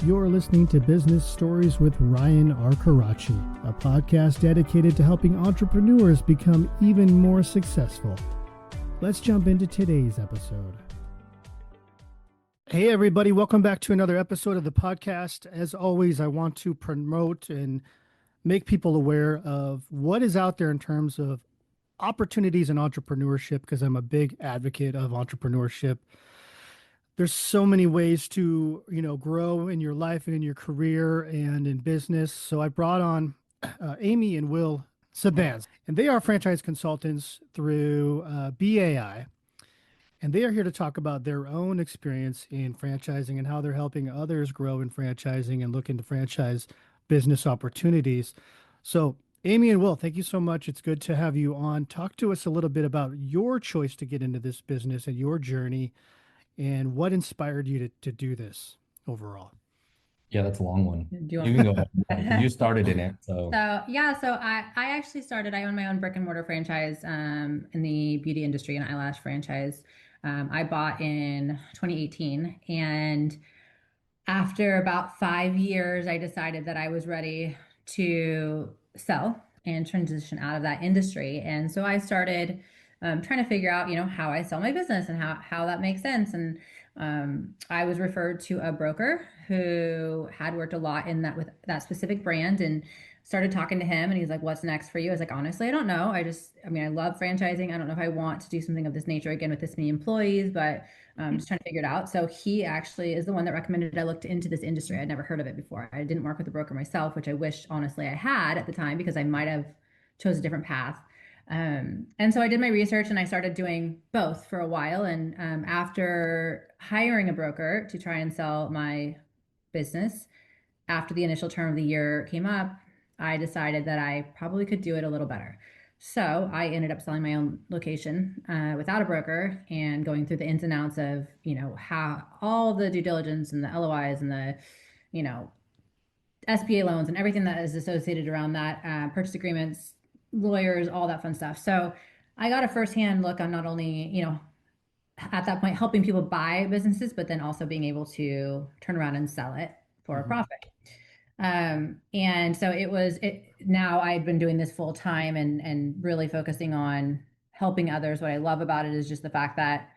You're listening to Business Stories with Ryan R. Karachi, a podcast dedicated to helping entrepreneurs become even more successful. Let's jump into today's episode. Hey, everybody. Welcome back to another episode of the podcast. As always, I want to promote and make people aware of what is out there in terms of opportunities in entrepreneurship, because I'm a big advocate of entrepreneurship. There's so many ways to, grow in your life and in your career and in business. So I brought on Amy and Will Seben, and they are franchise consultants through BAI. And they are here to talk about their own experience in franchising and how they're helping others grow in franchising and look into franchise business opportunities. So, Amy and Will, thank you so much. It's good to have you on. Talk to us a little bit about your choice to get into this business and your journey and what inspired you to do this overall. Yeah, that's a long one. Do you You can go ahead. You started in it, so. So I actually started, I own my own brick and mortar franchise in the beauty industry and eyelash franchise. I bought in 2018, and after about 5 years, I decided that I was ready to sell and transition out of that industry. And so I started trying to figure out, how I sell my business and how that makes sense. And I was referred to a broker who had worked a lot in that with that specific brand, and started talking to him, and he's like, "What's next for you?" I was like, "Honestly, I don't know. I love franchising. I don't know if I want to do something of this nature again with this many employees, but just trying to figure it out." So he actually is the one that recommended I looked into this industry. I'd never heard of it before. I didn't work with a broker myself, which I wish honestly I had at the time, because I might have chose a different path. And so I did my research, and I started doing both for a while. And after hiring a broker to try and sell my business, after the initial term of the year came up, I decided that I probably could do it a little better. So I ended up selling my own location without a broker, and going through the ins and outs of, how all the due diligence and the LOIs and the, you know, SBA loans and everything that is associated around that, purchase agreements, lawyers, all that fun stuff. So I got a firsthand look on not only, at that point helping people buy businesses, but then also being able to turn around and sell it for a profit. And so now I've been doing this full time, and really focusing on helping others. What I love about it is just the fact that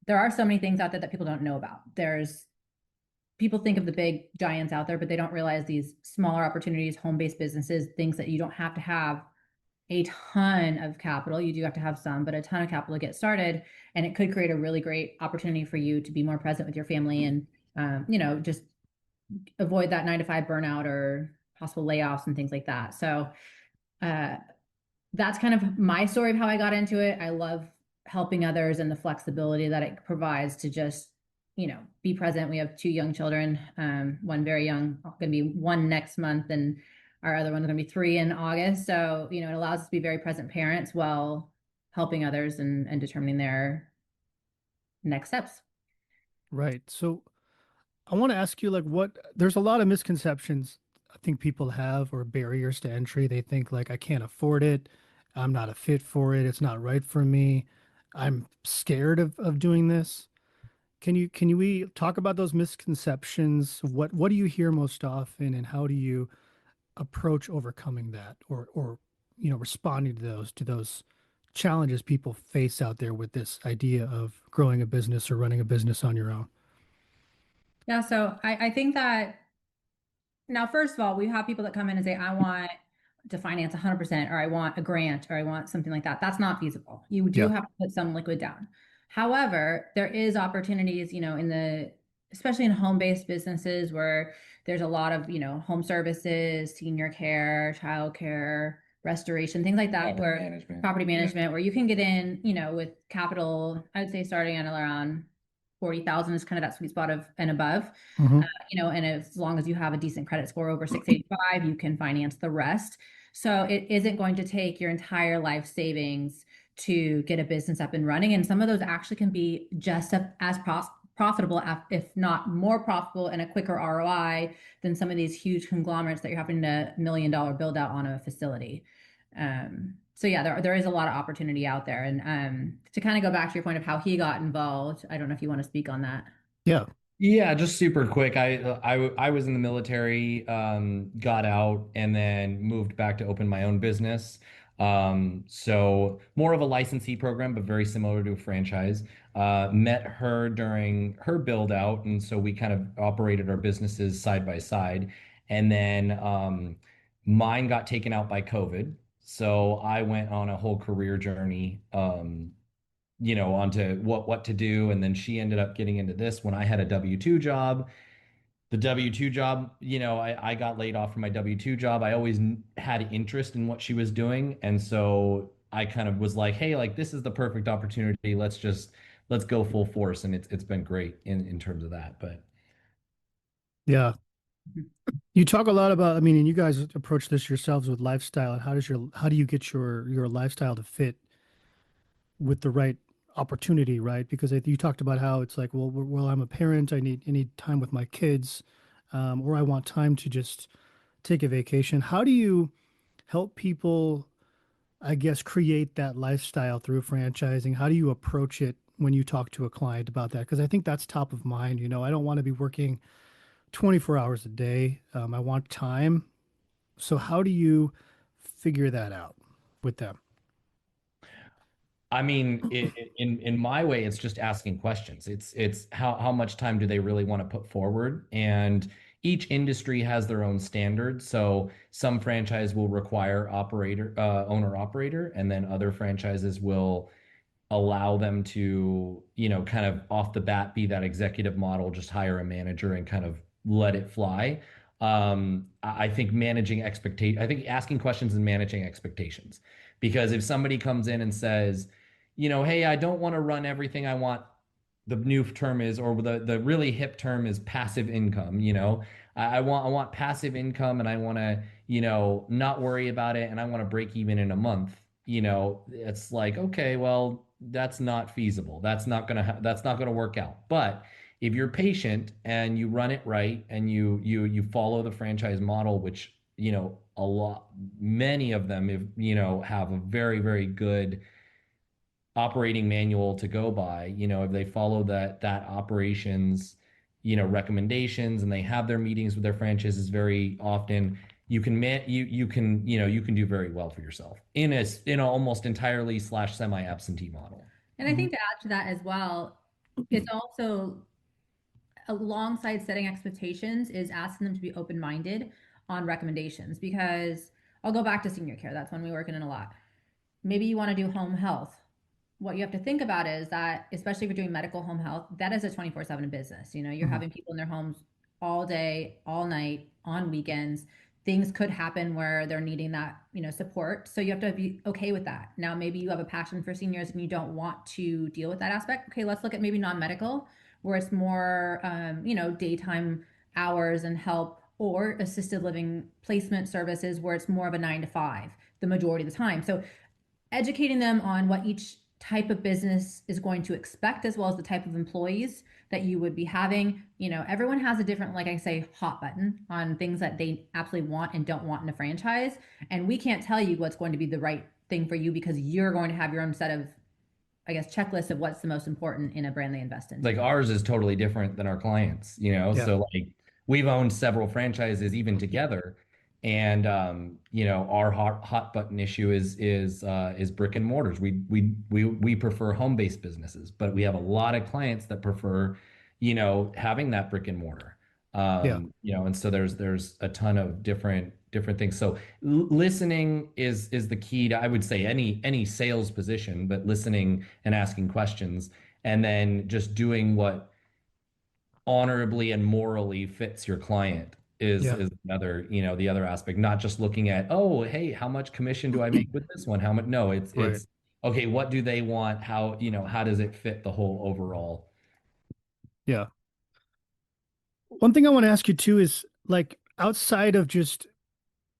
there are so many things out there that people don't know about. People think of the big giants out there, but they don't realize these smaller opportunities, home-based businesses, things that you don't have to have a ton of capital. You do have to have some, but a ton of capital to get started. And it could create a really great opportunity for you to be more present with your family, and, just avoid that 9 to 5 burnout or possible layoffs and things like that. So that's kind of my story of how I got into it. I love helping others and the flexibility that it provides to just, be present. We have 2 young children, one very young, going to be 1 next month, and our other one's going to be 3 in August. So, it allows us to be very present parents while helping others and determining their next steps. Right. So I want to ask you, there's a lot of misconceptions I think people have, or barriers to entry. They think I can't afford it. I'm not a fit for it. It's not right for me. I'm scared of doing this. We talk about those misconceptions? What do you hear most often, and how do you approach overcoming that, or responding to those challenges people face out there with this idea of growing a business or running a business on your own? Yeah. So I think that now, first of all, we have people that come in and say, "I want to finance 100%, or I want a grant, or I want something like that." That's not feasible. You do Yeah. have to put some liquid down. However, there is opportunities, especially in home-based businesses, where there's a lot of, home services, senior care, child care, restoration, things like that, property management, where you can get in, with capital, I would say starting at around 40,000 is kind of that sweet spot of and above. Mhm. And as long as you have a decent credit score over 685, you can finance the rest. So it isn't going to take your entire life savings to get a business up and running. And some of those actually can be just as profitable, if not more profitable, and a quicker ROI than some of these huge conglomerates that you're having to $1 million build out on a facility. So yeah, there is a lot of opportunity out there. And to kind of go back to your point of how he got involved, I don't know if you want to speak on that. Yeah. Yeah, just super quick. I was in the military, got out, and then moved back to open my own business. So more of a licensee program, but very similar to a franchise. Met her during her build out, and so we kind of operated our businesses side by side. And then mine got taken out by COVID, so I went on a whole career journey. Onto what to do. And then she ended up getting into this when I had a W-2 job. The W-2 job, I got laid off from my W-2 job. I always had interest in what she was doing. And so I kind of was like, hey, like this is the perfect opportunity. Let's go full force. And it's been great in terms of that. But Yeah. You talk a lot about, I mean, and you guys approach this yourselves with lifestyle and how do you get your lifestyle to fit with the right opportunity, right? Because you talked about how it's like, well, I'm a parent, I need time with my kids, or I want time to just take a vacation. How do you help people, I guess, create that lifestyle through franchising? How do you approach it when you talk to a client about that? Because I think that's top of mind. I don't want to be working 24 hours a day. I want time. So how do you figure that out with them? I mean, in my way, it's just asking questions. It's how much time do they really want to put forward? And each industry has their own standards. So some franchise will require owner operator, and then other franchises will allow them to, kind of off the bat be that executive model, just hire a manager and kind of let it fly. I think I think asking questions and managing expectations. Because if somebody comes in and says, hey, I don't want to run everything I want, the new term is, or the really hip term is passive income, I want passive income and I want to, not worry about it and I want to break even in a month. It's like, okay, well, that's not feasible. That's not gonna work out. But if you're patient and you run it right and you follow the franchise model, which, many of them, if, have a very, very good operating manual to go by, if they follow that operations, recommendations and they have their meetings with their franchises very often, you can do very well for yourself in a almost entirely slash semi absentee model. And I think to add to that as well, it's also alongside setting expectations is asking them to be open-minded on recommendations because I'll go back to senior care. That's one we work in a lot. Maybe you want to do home health. What you have to think about is that, especially if you're doing medical home health, that is a 24/7 business. You're Mhm. having people in their homes all day, all night, on weekends. Things could happen where they're needing that, support. So you have to be okay with that. Now, maybe you have a passion for seniors and you don't want to deal with that aspect. Okay, let's look at maybe non-medical, where it's more, daytime hours and help, or assisted living placement services, where it's more of a 9 to 5 the majority of the time. So educating them on what each type of business is going to expect, as well as the type of employees that you would be having. Everyone has a different, like I say, hot button on things that they absolutely want and don't want in a franchise. And we can't tell you what's going to be the right thing for you because you're going to have your own set of, I guess, checklist of what's the most important in a brand they invest in. Like ours is totally different than our clients, Yeah. so like we've owned several franchises even together. And our hot button issue is brick and mortars. We prefer home-based businesses, but we have a lot of clients that prefer, having that brick and mortar. Yeah. And so there's a ton of different things. So listening is the key to, I would say, any sales position, but listening and asking questions and then just doing what honorably and morally fits your client is Yeah. is another, the other aspect, not just looking at, oh, hey, how much commission do I make with this one? How much? No, it's Right. it's okay, what do they want? How does it fit the whole overall? Yeah. One thing I want to ask you too is like outside of just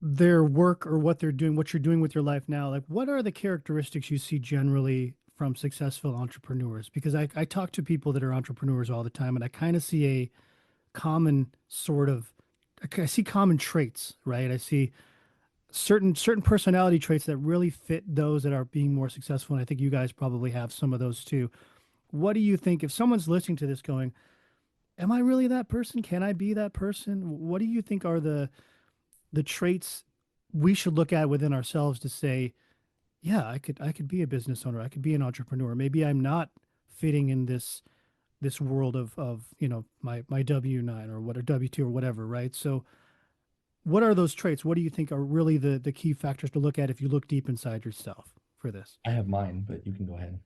their work or what they're doing, what you're doing with your life now, like what are the characteristics you see generally from successful entrepreneurs? Because I talk to people that are entrepreneurs all the time and I kind of see a common sort of I see common traits, right? I see certain personality traits that really fit those that are being more successful. And I think you guys probably have some of those too. What do you think if someone's listening to this going, am I really that person? Can I be that person? What do you think are the traits we should look at within ourselves to say, yeah, I could be a business owner. I could be an entrepreneur. Maybe I'm not fitting in this world of, my W-9 or what, or W-2 or whatever, right? So what are those traits? What do you think are really the key factors to look at if you look deep inside yourself for this? I have mine, but you can go ahead.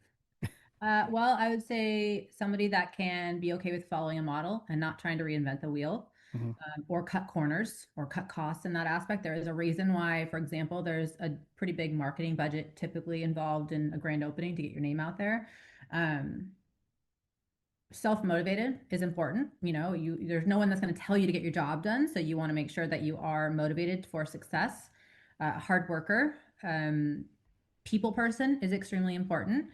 Well, I would say somebody that can be okay with following a model and not trying to reinvent the wheel, Mhm. or cut corners or cut costs in that aspect. There is a reason why, for example, there's a pretty big marketing budget typically involved in a grand opening to get your name out there. Um, Self-motivated is important. There's no one that's going to tell you to get your job done. So you want to make sure that you are motivated for success. Hard worker, people person is extremely important.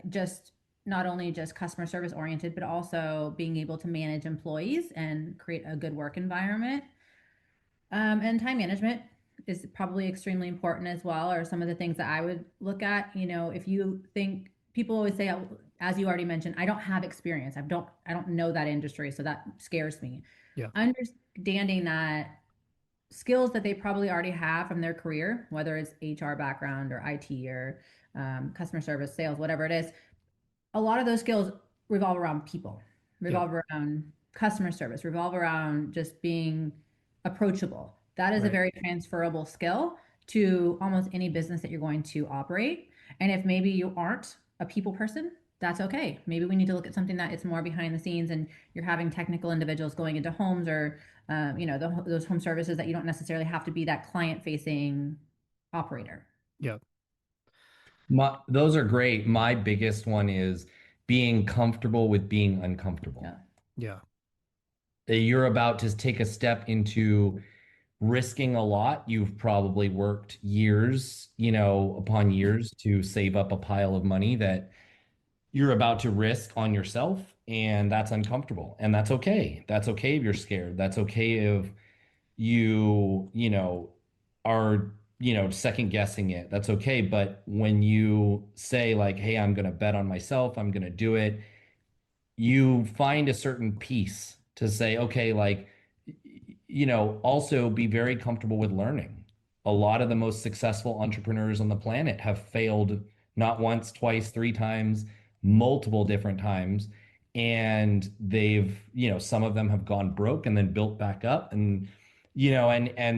Just not only just customer service oriented, but also being able to manage employees and create a good work environment. And time management is probably extremely important as well, or some of the things that I would look at. If you think, people always say, as you already mentioned, I don't have experience. I don't know that industry, so that scares me. Yeah. Understanding that skills that they probably already have from their career, whether it's HR background or IT or customer service, sales, whatever it is, a lot of those skills revolve around people, Yeah. revolve around customer service, revolve around just being approachable. That is a Right. very transferable skill to almost any business that you're going to operate. And if maybe you aren't a people person, that's okay. Maybe we need to look at something that it's more behind the scenes and you're having technical individuals going into homes, or those home services that you don't necessarily have to be that client facing operator. Yeah. Those are great. My biggest one is being comfortable with being uncomfortable. Yeah. Yeah. That you're about to take a step into risking a lot. You've probably worked years, upon years to save up a pile of money that you're about to risk on yourself, and that's uncomfortable. And that's okay. That's okay if you're scared. That's okay if you are, second guessing it. That's okay. But when you say like, hey, I'm going to bet on myself, I'm going to do it, you find a certain peace to say, okay, like, also be very comfortable with learning. A lot of the most successful entrepreneurs on the planet have failed not once, twice, three times, multiple different times. And they've, some of them have gone broke and then built back up. And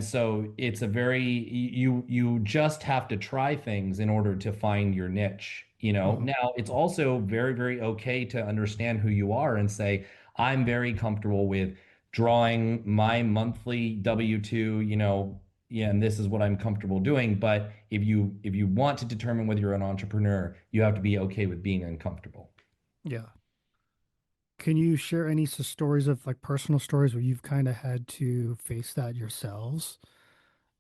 so it's a very, you just have to try things in order to find your niche. Mhm. Now it's also very, very okay to understand who you are and say, I'm very comfortable with drawing my monthly W-2, yeah, and this is what I'm comfortable doing. But if you want to determine whether you're an entrepreneur, you have to be okay with being uncomfortable. Yeah. Can you share any stories of like personal stories where you've kind of had to face that yourselves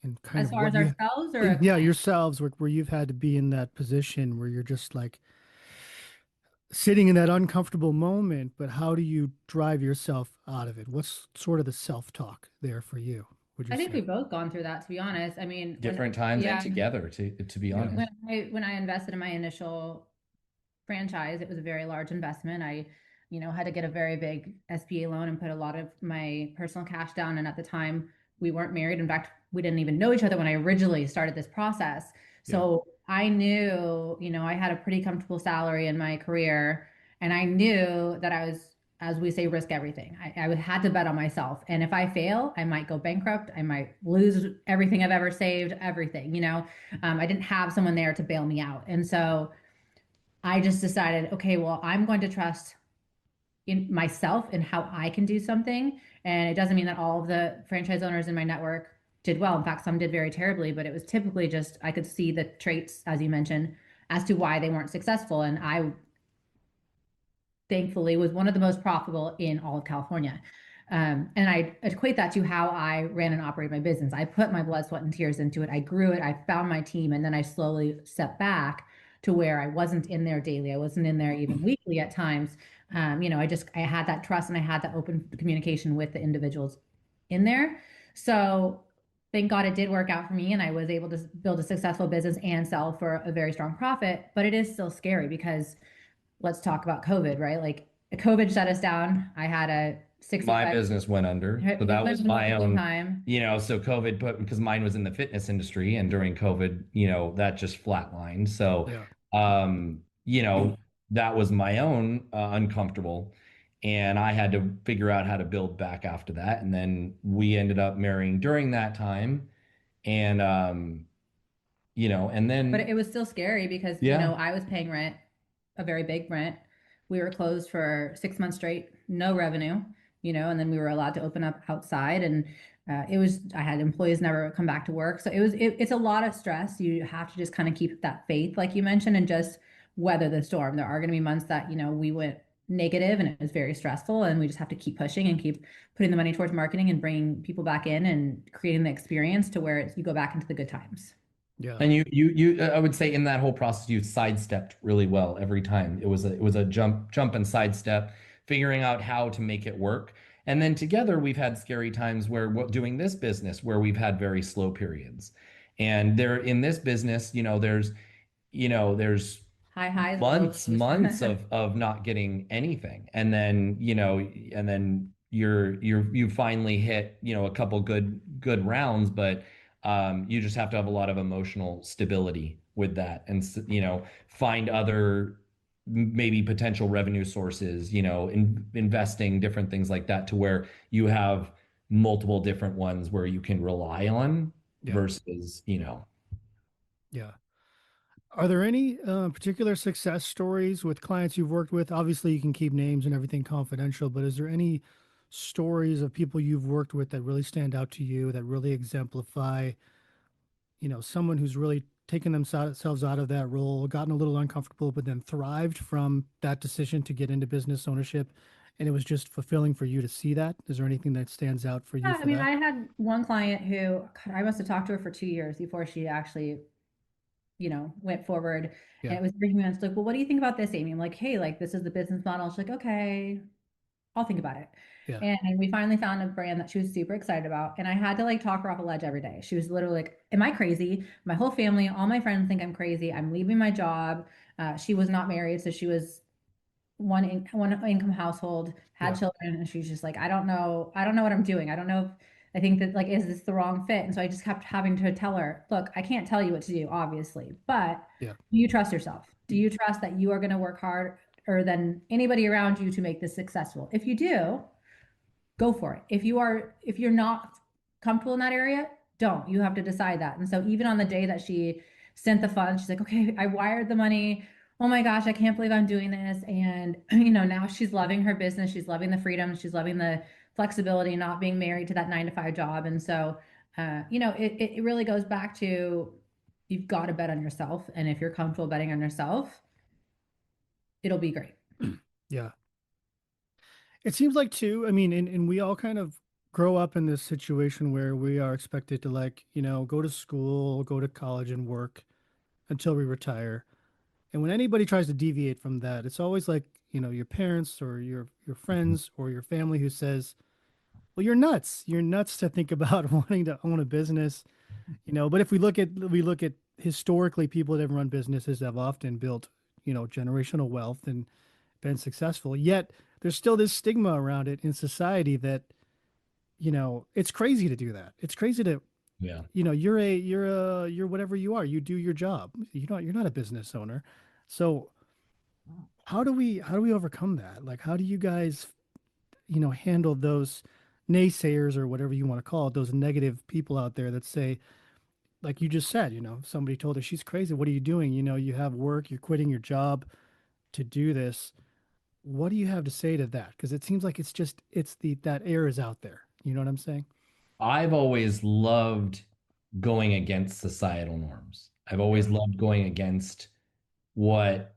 and kind As of far what as you, ourselves or a yeah, client? yourselves, where you've had to be in that position where you're just like sitting in that uncomfortable moment, but how do you drive yourself out of it? What's sort of the self-talk there for you, would you I think say? we've both gone through that, to be honest. I mean, Different times and yeah, together, to be Yeah. honest. when I invested in my initial franchise, it was a very large investment. I, had to get a very big SBA loan and put a lot of my personal cash down. And at the time, we weren't married. In fact, we didn't even know each other when I originally started this process. Yeah. So I knew, I had a pretty comfortable salary in my career, and I knew that I was, as we say, risk everything. I had to bet on myself. And if I fail, I might go bankrupt. I might lose everything I've ever saved, everything. I didn't have someone there to bail me out. And so I just decided, okay, well, I'm going to trust in myself and how I can do something. And it doesn't mean that all of the franchise owners in my network did well. In fact, some did very terribly, but it was typically just I could see the traits, as you mentioned, as to why they weren't successful. And I thankfully was one of the most profitable in all of California. And I equate that to how I ran and operated my business. I put my blood, sweat, and tears into it. I grew it. I found my team, and then I slowly stepped back to where I wasn't in there daily. I wasn't in there even weekly at times. I had that trust and I had that open communication with the individuals in there. So thank God it did work out for me, and I was able to build a successful business and sell for a very strong profit. But it is still scary because let's talk about COVID, right? Like COVID shut us down. I had a My 65. business went under. So His that went was under my full own, time. so COVID put, because mine was in the fitness industry, and during COVID, that just flatlined. So, Yeah. um, you know, that was my own uncomfortable. And I had to figure out how to build back after that. And then we ended up marrying during that time. And, and But then, it was still scary because, yeah. I was paying rent, a very big rent. We were closed for 6 months straight, no revenue, and then we were allowed to open up outside. And I had employees never come back to work. So it's a lot of stress. You have to just kind of keep that faith, like you mentioned, and just weather the storm. There are going to be months that, we went negative and it was very stressful. And we just have to keep pushing and keep putting the money towards marketing and bringing people back in and creating the experience to where you go back into the good times. Yeah. And I would say in that whole process, you sidestepped really well every time. It was a jump and sidestep, figuring out how to make it work. And then together, we've had scary times where doing this business, where we've had very slow periods. And there in this business, there's High highs, months lows. months of not getting anything, and then you finally hit a couple good rounds, but you just have to have a lot of emotional stability with that, and find other maybe potential revenue sources, investing, different things like that, to where you have multiple different ones where you can rely on Yeah. versus. Yeah. Are there any particular success stories with clients you've worked with? Obviously, you can keep names and everything confidential, but is there any stories of people you've worked with that really stand out to you, that really exemplify, someone who's really taken themselves out of that role, gotten a little uncomfortable, but then thrived from that decision to get into business ownership? And it was just fulfilling for you to see that. Is there anything that stands out for you Yeah, I for mean, that? I had one client who, God, I must have talked to her for 2 years before she actually, went forward. And Yeah. it was bringing me on. She's like, well, what do you think about this, Amy? I'm like, hey, like, this is the business model. She's like, okay, I'll think about it. Yeah. And we finally found a brand that she was super excited about. And I had to like talk her off a ledge every day. She was literally like, am I crazy? My whole family, all my friends think I'm crazy. I'm leaving my job. She was not married. So she was one income household, had Yeah. children, and she's just like, I don't know what I'm doing. I don't know if I think that, like, is this the wrong fit? And so I just kept having to tell her, look, I can't tell you what to do, obviously, but Yeah. do you trust yourself? Do you trust that you are going to work harder than anybody around you to make this successful? If you do, go for it. If you're not comfortable in that area, don't. You have to decide that. And so even on the day that she sent the funds, she's like, okay, I wired the money. Oh my gosh, I can't believe I'm doing this. And now she's loving her business. She's loving the freedom. She's loving the flexibility, not being married to that 9 to 5 job. And so it really goes back to, you've got to bet on yourself. And if you're comfortable betting on yourself, it'll be great. Yeah. It seems like too, I mean, and we all kind of grow up in this situation where we are expected to, like, go to school, go to college and work until we retire. And when anybody tries to deviate from that, it's always like, your parents or your friends or your family who says, well, you're nuts. You're nuts to think about wanting to own a business, but if we look at historically, people that have run businesses have often built, generational wealth and been successful. Yet there's still this stigma around it in society that, it's crazy to do that. It's crazy to, Yeah. you're whatever you are. You do your job. You're not a business owner. So how do we overcome that? Like, how do you guys, handle those naysayers or whatever you want to call it, those negative people out there that say, like you just said, somebody told her she's crazy. What are you doing? You have work, you're quitting your job to do this. What do you have to say to that? Because it seems like that air is out there. You know what I'm saying? I've always loved going against societal norms. I've Yeah. always loved going against what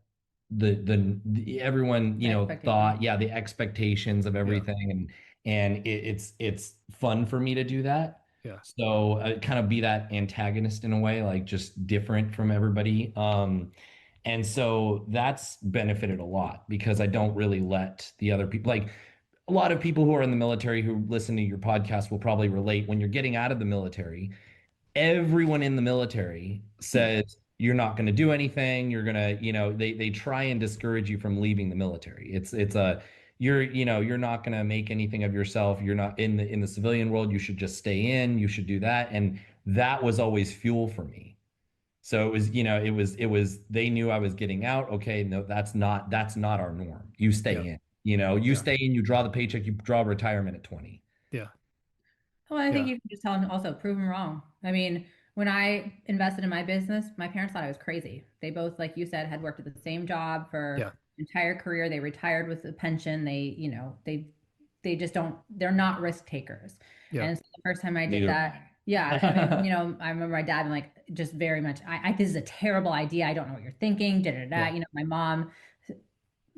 everyone, The expectation. thought, yeah, the expectations of Yeah. everything, and it's fun for me to do that. Yeah. So kind of be that antagonist in a way, like just different from everybody. And so that's benefited a lot because I don't really let the other people, like a lot of people who are in the military who listen to your podcast will probably relate. When you're getting out of the military, everyone in the military says you're not going to do anything. You're going to, they try and discourage you from leaving the military. It's a, you're not going to make anything of yourself. You're not in the civilian world. You should just stay in. You should do that. And that was always fuel for me. So it was, they knew I was getting out. Okay, no, that's not our norm. You stay Yeah. in. You Yeah. stay in, you draw the paycheck, you draw retirement at 20. Yeah. Well, I think Yeah. you can just tell them also prove them wrong. I mean, when I invested in my business, my parents thought I was crazy. They both, like you said, had worked at the same job for Yeah. entire career. They retired with a pension. They just don't, they're not risk takers. Yeah. And so the first time I did Neither that, yeah, I mean, I remember my dad being like, just very much, this is a terrible idea. I don't know what you're thinking. Da da da. Yeah. My mom,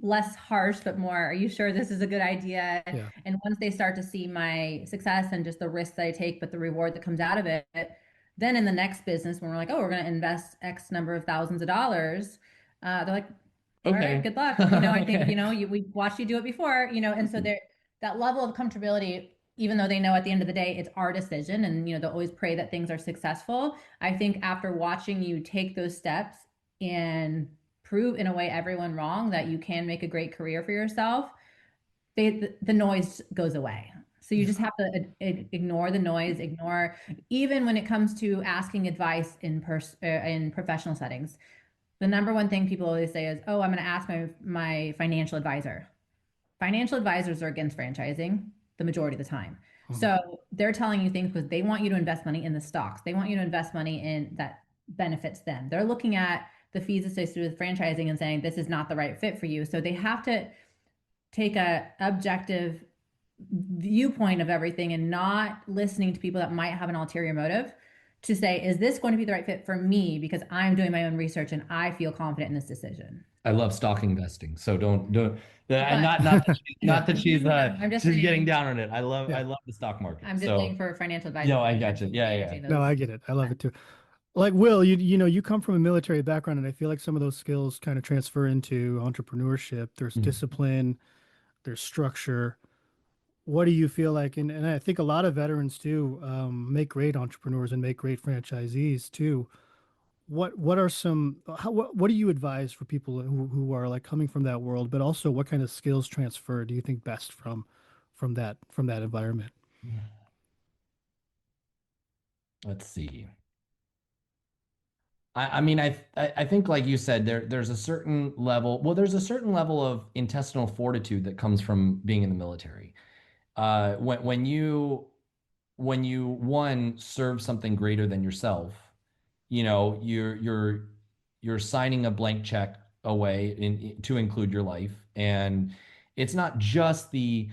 less harsh, but more, are you sure this is a good idea? Yeah. And once they start to see my success and just the risks that I take, but the reward that comes out of it, then in the next business, when we're like, oh, we're going to invest X number of thousands of dollars, they're like, all right, Okay. good luck. I think, Okay. we watched you do it before, and so there, that level of comfortability, even though they know at the end of the day, it's our decision and, they'll always pray that things are successful. I think after watching you take those steps and prove in a way everyone wrong that you can make a great career for yourself, the noise goes away. So you Yeah. just have to ignore the noise, ignore, even when it comes to asking advice in professional settings. The number one thing people always say is, "Oh, I'm going to ask my financial advisor." Financial advisors are against franchising the majority of the time. Mhm. So they're telling you things because they want you to invest money in the stocks. They want you to invest money in that benefits them. They're looking at the fees associated with franchising and saying this is not the right fit for you. So they have to take a objective viewpoint of everything and not listening to people that might have an ulterior motive to say, is this going to be the right fit for me? Because I'm doing my own research and I feel confident in this decision. I love stock investing. So don't But Yeah. not that I'm just she's getting saying, down on it. I love Yeah. I love the stock market. I'm just saying So for financial advisors, no, I I got you. should be Yeah, yeah. managing No, those. I get it. I love it too. Like Will, you come from a military background, and I feel like some of those skills kind of transfer into entrepreneurship. There's Mhm. discipline, there's structure. What do you feel like? And I think a lot of veterans too make great entrepreneurs and make great franchisees too. What are some what do you advise for people who are like coming from that world, but also what kind of skills transfer do you think best from that environment? Let's see. I mean, I think like you said, there's a certain level. Well, there's a certain level of intestinal fortitude that comes from being in the military. When you one serve something greater than yourself, you're signing a blank check away to include your life, and it's not just the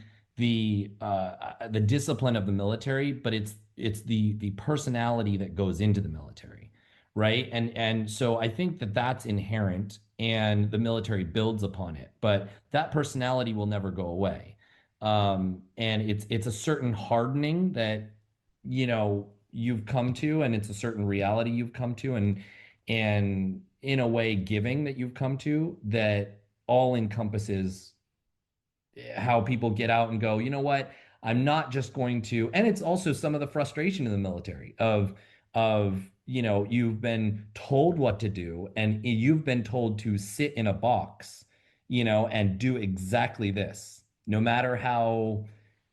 discipline of the military, but it's the personality that goes into the military, right? And so I think that that's inherent, and the military builds upon it, but that personality will never go away. And it's a certain hardening that you've come to, and it's a certain reality you've come to, and in a way giving that you've come to that all encompasses how people get out and go, you know what? I'm not just going to, and it's also some of the frustration in the military of you've been told what to do, and you've been told to sit in a box, and do exactly this, no matter how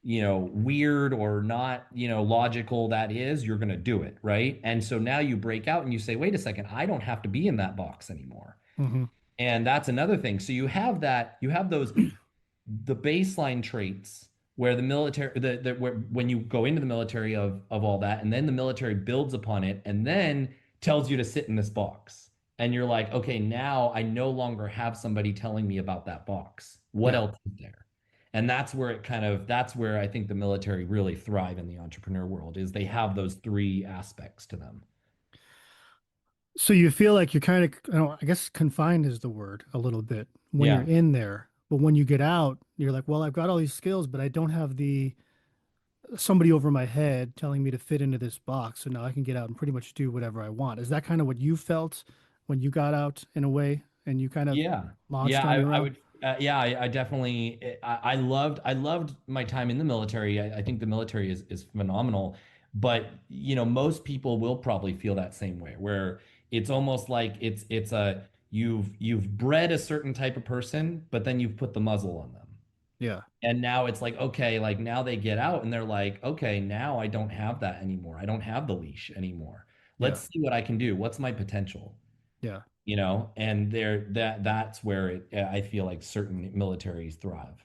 weird or not logical that is, you're going to do it, right? And so now you break out and you say, wait a second, I don't have to be in that box anymore. Hmm. And that's another thing. So you have those the baseline traits where the military where when you go into the military of all that, and then the military builds upon it and then tells you to sit in this box, and you're like, okay, now I no longer have somebody telling me about that box. What Yeah. else is there? And that's where I think the military really thrive in the entrepreneur world, is they have those three aspects to them. So you feel like you're kind of, I guess confined is the word a little bit when you're Yeah. in there, but when you get out, you're like, well, I've got all these skills, but I don't have the somebody over my head telling me to fit into this box. So now I can get out and pretty much do whatever I want. Is that kind of what you felt when you got out in a way and you kind of Yeah. launched Yeah, on I, your I own? would yeah, I definitely I loved my time in the military. I think the military is phenomenal, but most people will probably feel that same way, where it's almost like it's a you've bred a certain type of person, but then you've put the muzzle on them. Yeah. And now it's like, okay, like now they get out and they're like, okay, now I don't have that anymore. I don't have the leash anymore. Yeah. Let's see what I can do. What's my potential? Yeah. And that's where I feel like certain militaries thrive.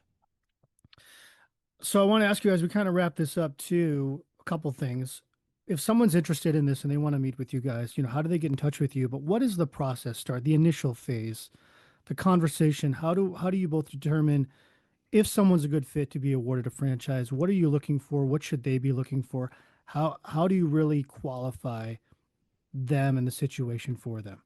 So I want to ask you as we kind of wrap this up too, a couple things. If someone's interested in this and they want to meet with you guys, how do they get in touch with you? But what is the process start, the initial phase, the conversation? How do you both determine if someone's a good fit to be awarded a franchise? What are you looking for? What should they be looking for? How do you really qualify them and the situation for them?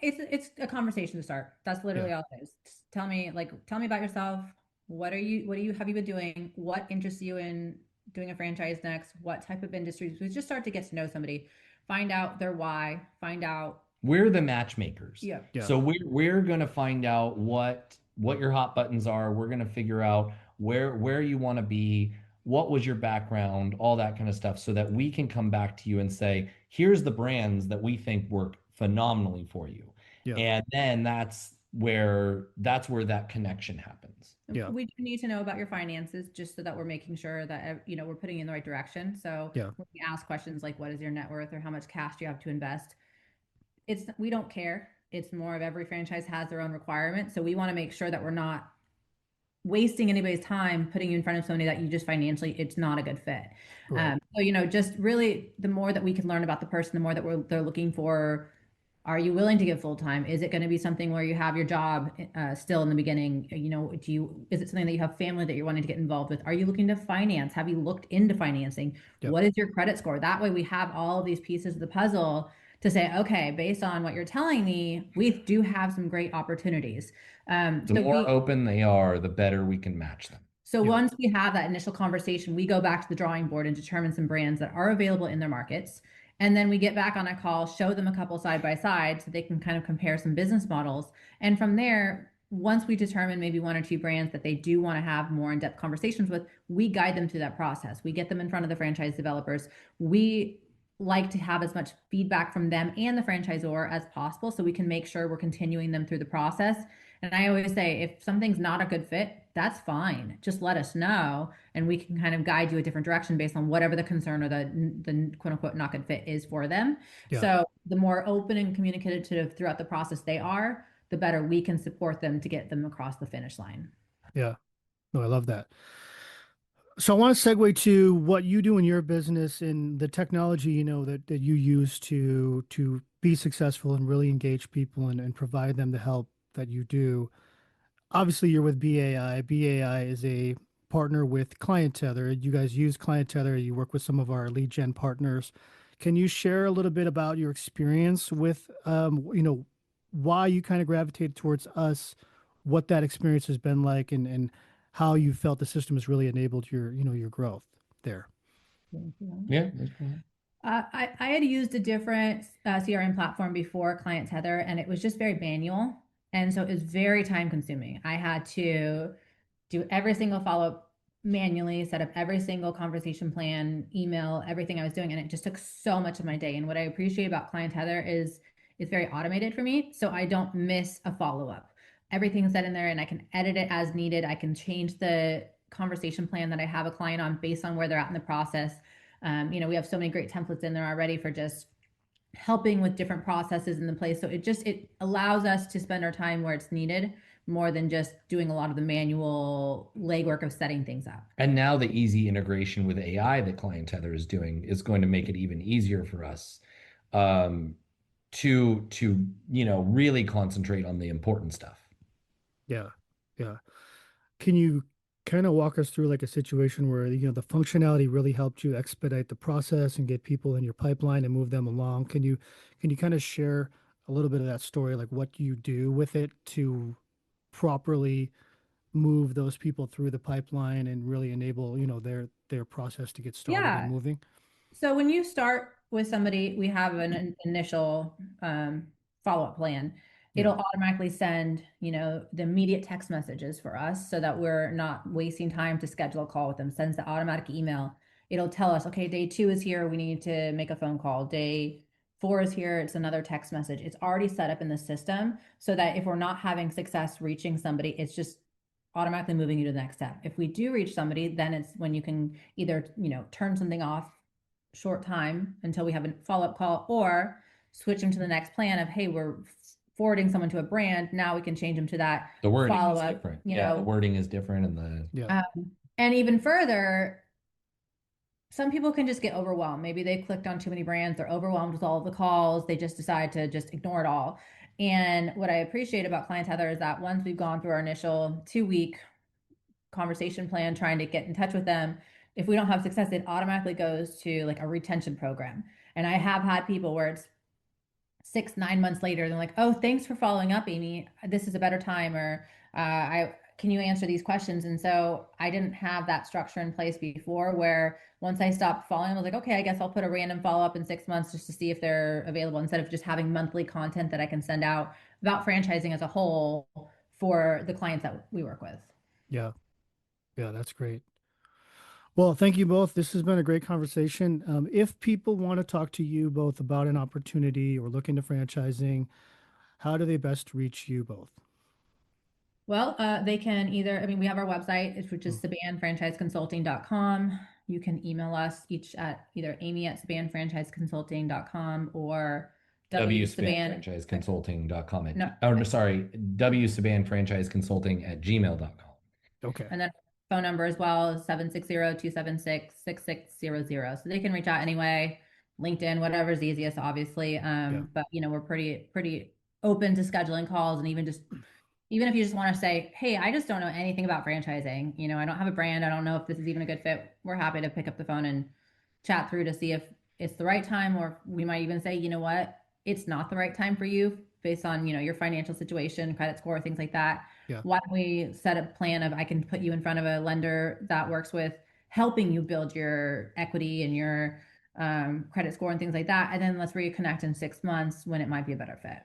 It's a conversation to start. That's Yeah. literally all it is. Just tell me about yourself. What have you been doing? What interests you in doing a franchise next? What type of industries? We just start to get to know somebody, find out their why, find out, We're the matchmakers. yeah. Yeah. So we're gonna find out what your hot buttons are. We're gonna figure out where you want to be, what was your background, all that kind of stuff, so that we can come back to you and say, here's the brands that we think work phenomenally for you. Yeah. And then that's where that connection happens. Yeah. We do need to know about your finances just so that we're making sure that we're putting you in the right direction. So Yeah. when we ask questions like what is your net worth or how much cash do you have to invest, we don't care. It's more of every franchise has their own requirements. So we want to make sure that we're not wasting anybody's time putting you in front of somebody that you just financially it's not a good fit. Right. So just really the more that we can learn about the person, the more that they're looking for. Are you willing to give full time? Is it going to be something where you have your job still in the beginning? Is it something that you have family that you're wanting to get involved with? Are you looking to finance? Have you looked into financing? Yeah. What is your credit score? That way we have all of these pieces of the puzzle to say, okay, based on what you're telling me, we do have some great opportunities. The more open they are, the better we can match them. So Yeah. once we have that initial conversation, we go back to the drawing board and determine some brands that are available in their markets. And then we get back on a call, show them a couple side by side so they can kind of compare some business models. And from there, once we determine maybe one or two brands that they do want to have more in-depth conversations with, we guide them through that process. We get them in front of the franchise developers. We like to have as much feedback from them and the franchisor as possible so we can make sure we're continuing them through the process. And I always say, if something's not a good fit, that's fine. Just let us know, and we can kind of guide you a different direction based on whatever the concern or the quote unquote not good fit is for them. Yeah. So the more open and communicative throughout the process they are, the better we can support them to get them across the finish line. Yeah. No, I love that. So I want to segue to what you do in your business and the technology, that you use to be successful and really engage people and provide them the help that you do. Obviously, you're with BAI. BAI is a partner with Client Tether. You guys use Client Tether. You work with some of our lead gen partners. Can you share a little bit about your experience with, why you kind of gravitated towards us, what that experience has been like, and how you felt the system has really enabled your growth there? Yeah, that's cool. I had used a different CRM platform before Client Tether, and it was just very manual. And so it was very time consuming. I had to do every single follow up manually, set up every single conversation plan, email, everything I was doing. And it just took so much of my day. And what I appreciate about Client Tether is it's very automated for me. So I don't miss a follow up. Everything's set in there and I can edit it as needed. I can change the conversation plan that I have a client on based on where they're at in the process. We have so many great templates in there already for just helping with different processes in the place. So it allows us to spend our time where it's needed more than just doing a lot of the manual legwork of setting things up. And now the easy integration with AI that Client Tether is doing is going to make it even easier for us to really concentrate on the important stuff. Yeah. Yeah. Can you kind of walk us through like a situation where, the functionality really helped you expedite the process and get people in your pipeline and move them along? Can you kind of share a little bit of that story, like what you do with it to properly move those people through the pipeline and really enable, their process to get started and Yeah. moving? So when you start with somebody, we have an initial follow-up plan. Yeah. It'll automatically send, the immediate text messages for us so that we're not wasting time to schedule a call with them. Sends the automatic email. It'll tell us, okay, day 2 is here. We need to make a phone call. Day 4 is here. It's another text message. It's already set up in the system so that if we're not having success reaching somebody, it's just automatically moving you to the next step. If we do reach somebody, then it's when you can either, turn something off short time until we have a follow-up call, or switch them to the next plan of, hey, we're forwarding someone to a brand. Now we can change them to that The wording is follow-up, different. Yeah, the wording is different, and Yeah. and even further, some people can just get overwhelmed. Maybe they clicked on too many brands. They're overwhelmed with all of the calls. They just decide to just ignore it all. And what I appreciate about Client Tether is that once we've gone through our initial 2-week conversation plan, trying to get in touch with them, if we don't have success, it automatically goes to like a retention program. And I have had people where it's 6-9 months later, they're like, oh, thanks for following up, Amy. This is a better time, or can you answer these questions? And so I didn't have that structure in place before, where once I stopped following, I was like, okay, I guess I'll put a random follow-up in 6 months just to see if they're available, instead of just having monthly content that I can send out about franchising as a whole for the clients that we work with. Yeah. Yeah, that's great. Well, thank you both. This has been a great conversation. If people want to talk to you both about an opportunity or look into franchising, how do they best reach you both? Well, they can either, we have our website, which is sebenfranchiseconsulting.com. You can email us each at either amy@sebenfranchiseconsulting.com or wsebenfranchiseconsulting.com. No. wsebenfranchiseconsulting@gmail.com. Okay. And then phone number as well is 760-276-6600. So they can reach out anyway, LinkedIn, whatever's easiest, obviously. But we're pretty open to scheduling calls, and even if you just want to say, hey, I just don't know anything about franchising. I don't have a brand. I don't know if this is even a good fit. We're happy to pick up the phone and chat through to see if it's the right time, or we might even say, you know what, it's not the right time for you based on, your financial situation, credit score, things like that. Yeah. Why don't we set a plan of, I can put you in front of a lender that works with helping you build your equity and your credit score and things like that. And then let's reconnect in 6 months when it might be a better fit.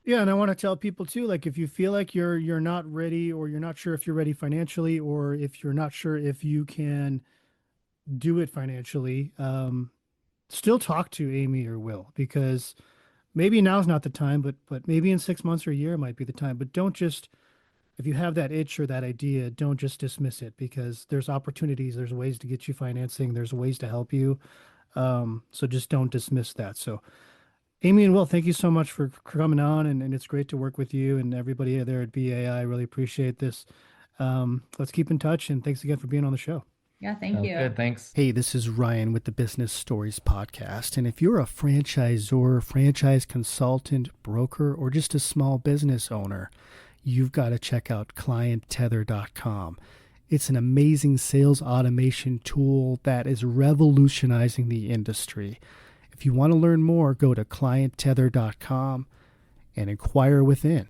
Yeah, and I want to tell people too, like if you feel like you're not ready, or you're not sure if you're ready financially, or if you're not sure if you can do it financially, still talk to Amy or Will, because maybe now's not the time, but maybe in 6 months or a year might be the time. But don't just, if you have that itch or that idea, don't just dismiss it, because there's opportunities, there's ways to get you financing, there's ways to help you. So just don't dismiss that. So Amy and Will, thank you so much for coming on, and it's great to work with you and everybody there at BAI. I really appreciate this. Let's keep in touch, and thanks again for being on the show. Yeah, thank you. Good, thanks. Hey, this is Ryan with the Business Stories Podcast. And if you're a franchisor, franchise consultant, broker, or just a small business owner, you've got to check out clienttether.com. It's an amazing sales automation tool that is revolutionizing the industry. If you want to learn more, go to clienttether.com and inquire within.